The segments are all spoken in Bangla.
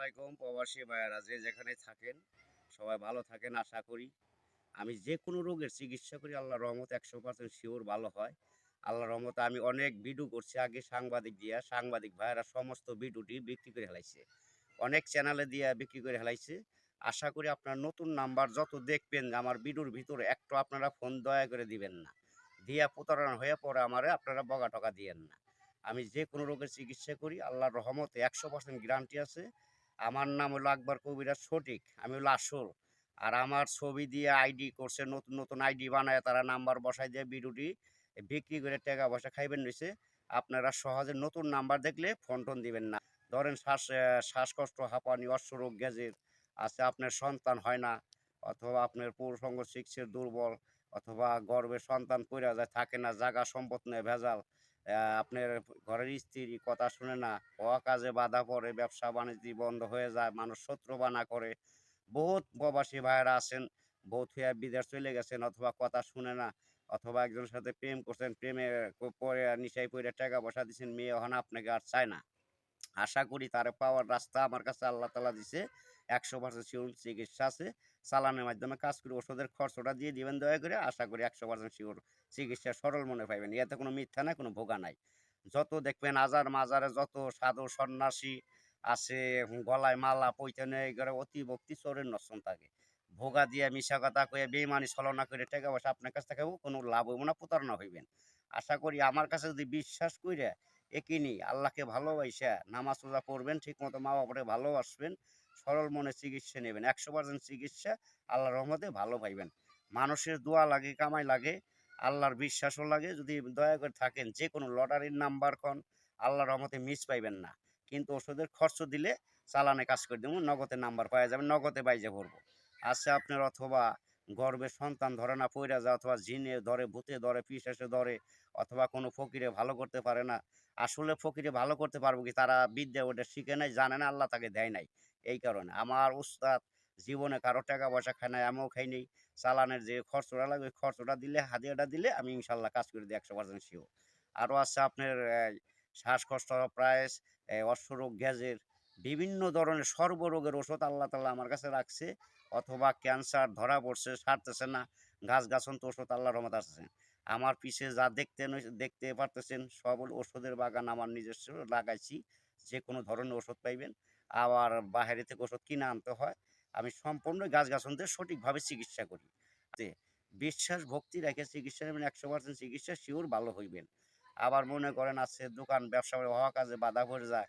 আলাইকুম প্রবাসী ভাইয়ারা যে যেখানে থাকেন সবাই ভালো থাকেন আশা করি। আমি যে কোনো রোগের চিকিৎসা করি আল্লাহর রহমতে 100% শিওর ভালো হয়। আল্লাহর রহমতে আমি অনেক ভিডিও করছি আগে সাংবাদিক দিয়া, সাংবাদিক ভাইয়ারা সমস্ত ভিডিওটি বিক্রি করে হেলাইছে। অনেক চ্যানেলে দিয়া বিক্রি করে হেলাইছে। আশা করি আপনার নতুন নাম্বার যত দেখবেন আমার ভিডিওর ভিতরে একটু আপনারা ফোন দয়া করে দিবেন না। দিয়া প্রতারণা হয়ে পরে আমারে আপনারা বকা-টকা দিয়েন না। আমি যে কোনো রোগের চিকিৎসা করি আল্লাহর রহমতে 100% গ্যারান্টি আছে। আমার নাম হলো আকবর কবিরাজ সঠিক। আমি হলো আসল। আর আমার ছবি দিয়ে আইডি করছে, নতুন, নতুন আইডি বানায় তারা নাম্বার বসায় দিয়ে ভিডিওটি বিক্রি করে টাকা পয়সা খাইবেন নিছে। আপনারা সহজে নতুন নাম্বার দেখলে ফোন-টোন দিবেন না। ধরেন শ্বাসকষ্ট, হাঁপানি, অশ্বরোগ, গ্যাজের আছে, আপনার সন্তান হয় না, অথবা আপনার পুরুষাঙ্গ সিক্সের দুর্বল, অথবা গর্ভে সন্তান পইড়া যায়, থাকে না, জাগা সম্পদ নেই ভেজাল, আপনার ঘরের স্ত্রী কথা শুনে না, অকাজে বাধা পড়ে, ব্যবসা বাণিজ্য বন্ধ হয়ে যায়, মানুষ শত্রুবানা করে। বহুত প্রবাসী ভাইয়েরা আছেন, বউ থুইয়া বিদেশ চলে গেছেন, অথবা কথা শুনে না, অথবা একজনের সাথে প্রেম করছেন, প্রেমে পড়ে নিশায় পইড়া টাকা পয়সা দিছেন, মেয়ে এখন আপনাকে আর চায় না। আশা করি তারে পাওয়ার রাস্তা আমার কাছে আল্লাহ তাআলা দিছে। 100% শিওর চিকিৎসা আছে। চালানের মাধ্যমে কাজ করে ওষুধের খরচটা দিয়ে দিবেন দয়া করে। আশা করি 100% শিওর চিকিৎসা সরল মনে পাইবেন। ইয়াতে কোনো মিথ্যা নাই, কোনো ভোগা নাই। যত দেখবেন আজার মাজারে যত সাধু সন্ন্যাসী আছে, গলায় মালা পইতে এগুলো অতি ভক্তি চোরের নস্যন থাকে। ভোগা দিয়া মিছা কথা কইয়া বেইমানি ছলনা করে টাকা পয়সা আপনার কাছ থেকে কোনো লাভ হইব না, প্রতারণা হইবেন। আশা করি আমার কাছে যদি বিশ্বাস কইরা একিনি আল্লাহকে ভালোবাইসা নামাজ রোজা পড়বেন, ঠিকমতো মা বাবারে ভালোবাসবেন, সরল মনে চিকিৎসা নেবেন। 100% চিকিৎসা আল্লাহর রহমতে ভালো পাইবেন। মানুষের দোয়া লাগে, কামাই লাগে, আল্লাহর বিশ্বাসও লাগে। যদি দয়া করে থাকেন যেকোনো লটারির নাম্বার কন, আল্লাহর রহমতে মিস পাইবেন না। কিন্তু ওষুধের খরচ দিলে চালানে কাজ করে দেবো, নগদে নাম্বার পাওয়া যাবে, নগদে বাইজা পড়বো। আছে আপনার অথবা গর্ভে সন্তান ধরে না, পইড়া যায়, অথবা জিনে ধরে, ভূতে ধরে, পিশাচে ধরে, অথবা কোনো ফকিরে ভালো করতে পারে না। আসলে ফকিরে ভালো করতে পারবো কি? তারা বিদ্যা ওটা শিখে নাই, জানে না, আল্লাহ তাকে দেয় নাই। এই কারণে আমার উস্তাদ জীবনে কারো টাকা পয়সা খায় নাই, আমিও খাই নাই। চালানের যে খরচটা লাগবে ওই খরচটা দিলে, হাদিয়াটা দিলে আমি ইনশাল্লাহ কাজ করে দিই 100% শিওর। আরও আছে আপনার শ্বাসকষ্ট, প্রাইস, অশ্বরোগ, গ্যাজের, বিভিন্ন ধরনের সর্বরোগের ওষুধ আল্লাহ তাআলা আমার কাছে রাখছে। অথবা ক্যান্সার ধরা পড়ছে, সারতেছে না, গাছ-গাছন্ত ওষুধ আল্লাহর রহমতে আছে। আমার পিছে যা দেখতে পারতেছেন সব হলো ওষুধের বাগান, আমার নিজস্ব লাগাইছি। যেকোনো ধরনের ওষুধ পাইবেন। আবার বাহিরে থেকে ওষুধ কিনে আনতে হয়। আমি সম্পূর্ণ গাছ-গাছন্তে সঠিকভাবে চিকিৎসা করি। তে বিশ্বাস ভক্তি রেখে চিকিৎসা নেবেন, 100% চিকিৎসা শিওর ভালো হইবেন। আবার মনে করেন আছে দোকান ব্যবসা করে হওয়া কাজে বাধা পড়ে যায়।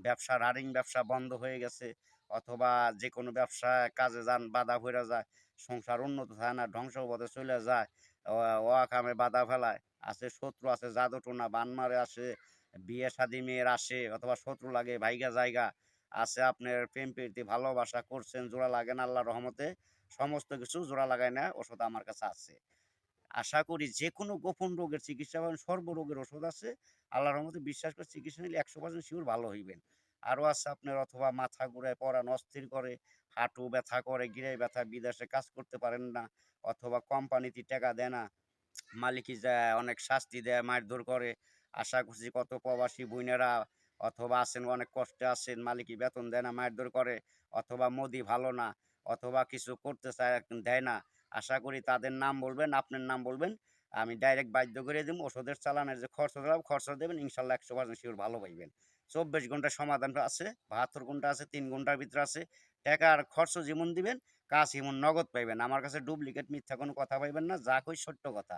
ব্যবসা রানিং ব্যবসা বন্ধ হয়ে গেছে, অথবা যেকোনো ব্যবসা কাজে যান বাধা পইড়া যায়। সংসার উন্নত হয় না, ধ্বংসের পথে চইলা যায়। অকামে বাধা ফেলায়। আছে শত্রু, আছে জাদু টোনা বান মারে, আসে বিয়ে শাদী মেয়ের আসে, অথবা শত্রু লাগে ভাইগা জায়গা। আছে আপনার প্রেম প্রীতি ভালোবাসা করছেন, জোড়া লাগে না, আল্লাহর রহমতে সমস্ত কিছু জোড়া লাগায় নেয়া ওষুধ আমার কাছে আছে। আশা করি যেকোনো গোপন রোগের চিকিৎসা পাবেন, সর্বরোগের ওষুধ আছে। আল্লাহর রহমতে বিশ্বাস করে চিকিৎসা নিলে 100% শিওর ভালো হইবেন। আরও আছে আপনার অথবা মাথা ঘুরায়, পরাণ অস্থির করে, হাঁটু ব্যথা করে, গিরায় ব্যথা, বিদেশে কাজ করতে পারেন না, অথবা কোম্পানিতে টাকা দেয় না, মালিকই যায় অনেক শাস্তি দেয়, মারধর করে। আশা করছি কত প্রবাসী বইনেরা অথবা আছেন অনেক কষ্টে আছেন, মালিকই বেতন দেয় না, মারধর করে, অথবা মোদি ভালো না, অথবা কিছু করতে চায় দেয় না। আশা করি তাদের নাম বলবেন, আপনার নাম বলবেন, আমি ডাইরেক্ট বাধ্য করে দেবো। ওষুধের চালানের যে খরচ খরচ দেবেন, ইনশাল্লাহ 100% শিওর ভালো পাইবেন। 24 ঘন্টার সমাধান আছে, 72 ঘন্টা আছে, 3 ঘন্টার ভিতরে আছে। টাকার খরচ যেমন দিবেন, কাজ এমন নগদ পাইবেন। আমার কাছে ডুপ্লিকেট মিথ্যা কোনো কথা পাইবেন না, যা কই সত্য কথা।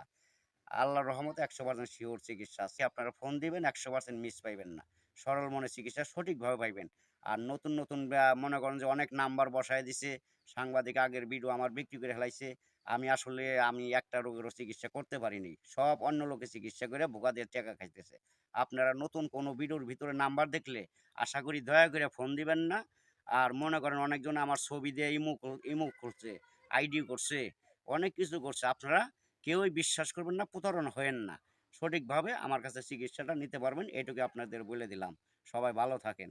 আল্লাহর রহমতে 100% শিওর চিকিৎসা আছে। আপনারা ফোন দিবেন, 100% মিস পাইবেন না। সরল মনে চিকিৎসা সঠিকভাবে পাইবেন। আর নতুন, নতুন মনে করেন যে অনেক নাম্বার বসায় দিছে। সাংবাদিক আগের ভিডিও আমার বিক্রি করে ফেলাইছে। আমি একটা রোগেরও চিকিৎসা করতে পারিনি। সব অন্য লোকে চিকিৎসা করে ভোগাদের টাকা খাইতেছে। আপনারা নতুন কোনো ভিডিওর ভিতরে নাম্বার দেখলে আশা করি দয়া করে ফোন দিবেন না। আর মনে করেন অনেকজন আমার ছবি দিয়ে ইমো করছে, আইডি করছে, অনেক কিছু করছে। আপনারা কেউই বিশ্বাস করবেন না, প্রতারণা হয়েন না। সঠিকভাবে আমার কাছে চিকিৎসাটা নিতে পারবেন, এটুকু আপনাদের বলে দিলাম। সবাই ভালো থাকেন।